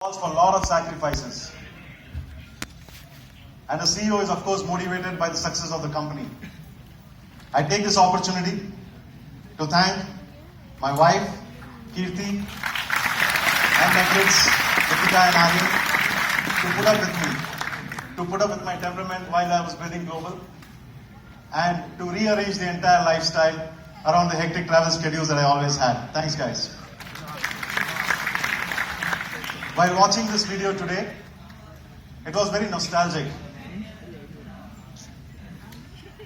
calls for a lot of sacrifices. And a CEO is, of course, motivated by the success of the company. I take this opportunity to thank my wife, Kirti, and my kids, Ritika and Ari, to put up with my temperament while I was building Global, and to rearrange the entire lifestyle around the hectic travel schedules that I always had. Thanks, guys. While watching this video today, it was very nostalgic.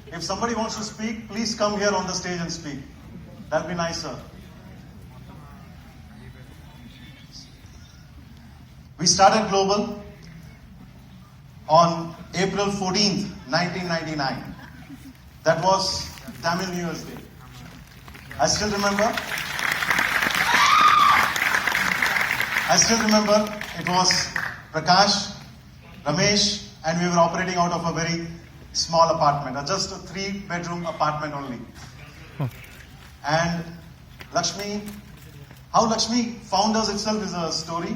If somebody wants to speak, please come here on the stage and speak. That'll be nicer. We started Global on April 14th, 1999. That was Tamil New Year's Day. I still remember it was Prakash, Ramesh, and we were operating out of a very small apartment, just a 3-bedroom apartment only. And Lakshmi, how Lakshmi found us itself is a story,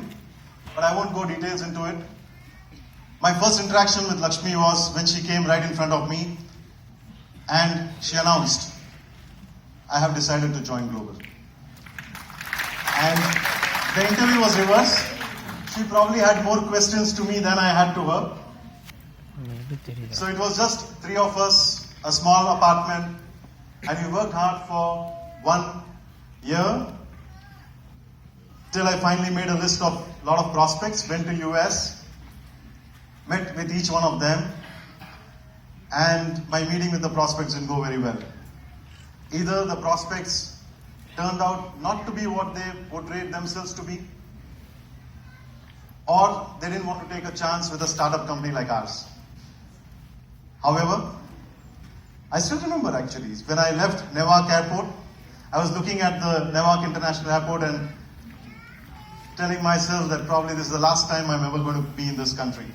but I won't go details into it. My first interaction with Lakshmi was when she came right in front of me and she announced, I have decided to join Global. And the interview was reversed. She probably had more questions to me than I had to her. So it was just 3 of us, a small apartment, and we worked hard for 1 year till I finally made a list of a lot of prospects, went to US, met with each one of them, and my meeting with the prospects didn't go very well. Either the prospects turned out not to be what they portrayed themselves to be, or they didn't want to take a chance with a startup company like ours. However, I still remember actually, when I left Newark Airport, I was looking at the Newark International Airport and telling myself that probably this is the last time I'm ever going to be in this country.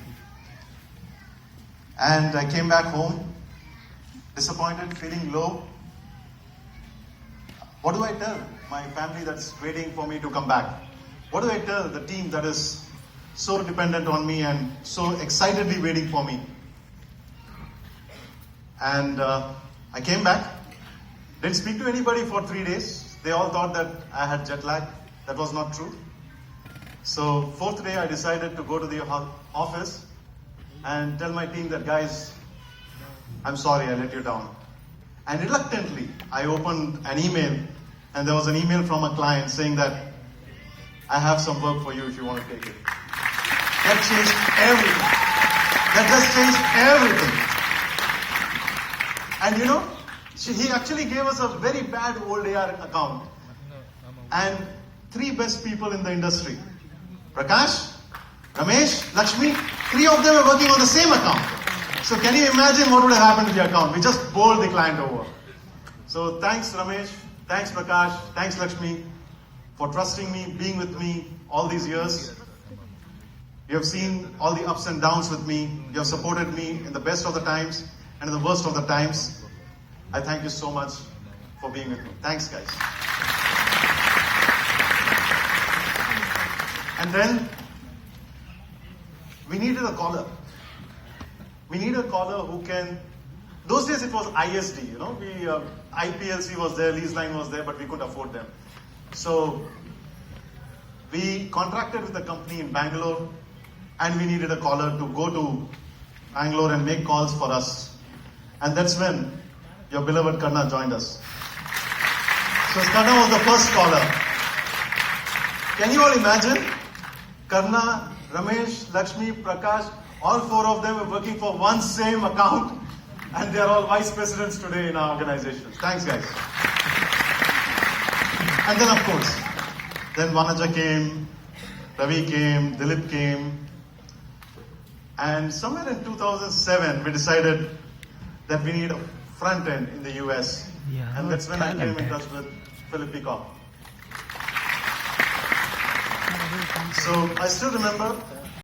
And I came back home, disappointed, feeling low. What do I tell my family that's waiting for me to come back? What do I tell the team that is so dependent on me and so excitedly waiting for me? And I came back, didn't speak to anybody for 3 days. They all thought that I had jet lag. That was not true. So 4th day I decided to go to the office and tell my team that, guys, I'm sorry I let you down. And reluctantly I opened an email, and there was an email from a client saying that I have some work for you if you want to take it. That changed everything. That just changed everything. And you know, he actually gave us a very bad old AR account. And 3 best people in the industry, Prakash, Ramesh, Lakshmi, 3 of them are working on the same account. So can you imagine what would have happened to the account? We just bowled the client over. So thanks Ramesh, thanks Prakash, thanks Lakshmi for trusting me, being with me all these years. You have seen all the ups and downs with me. You have supported me in the best of the times and in the worst of the times. I thank you so much for being with me. Thanks, guys. And then we needed a caller. We needed a caller who can. Those days it was ISD, you know. IPLC was there, lease line was there, but we couldn't afford them. So we contracted with a company in Bangalore, and we needed a caller to go to Bangalore and make calls for us. And that's when your beloved Karna joined us. So Karna was the first caller. Can you all imagine? Karna, Ramesh, Lakshmi, Prakash, all 4 of them are working for one same account, and they are all vice presidents today in our organization. Thanks, guys. And then, of course, then Vanaja came, Ravi came, Dilip came, and somewhere in 2007, we decided that we need a front end in the US. Yeah, and that's when I came in touch with Philip Peacock. So I still remember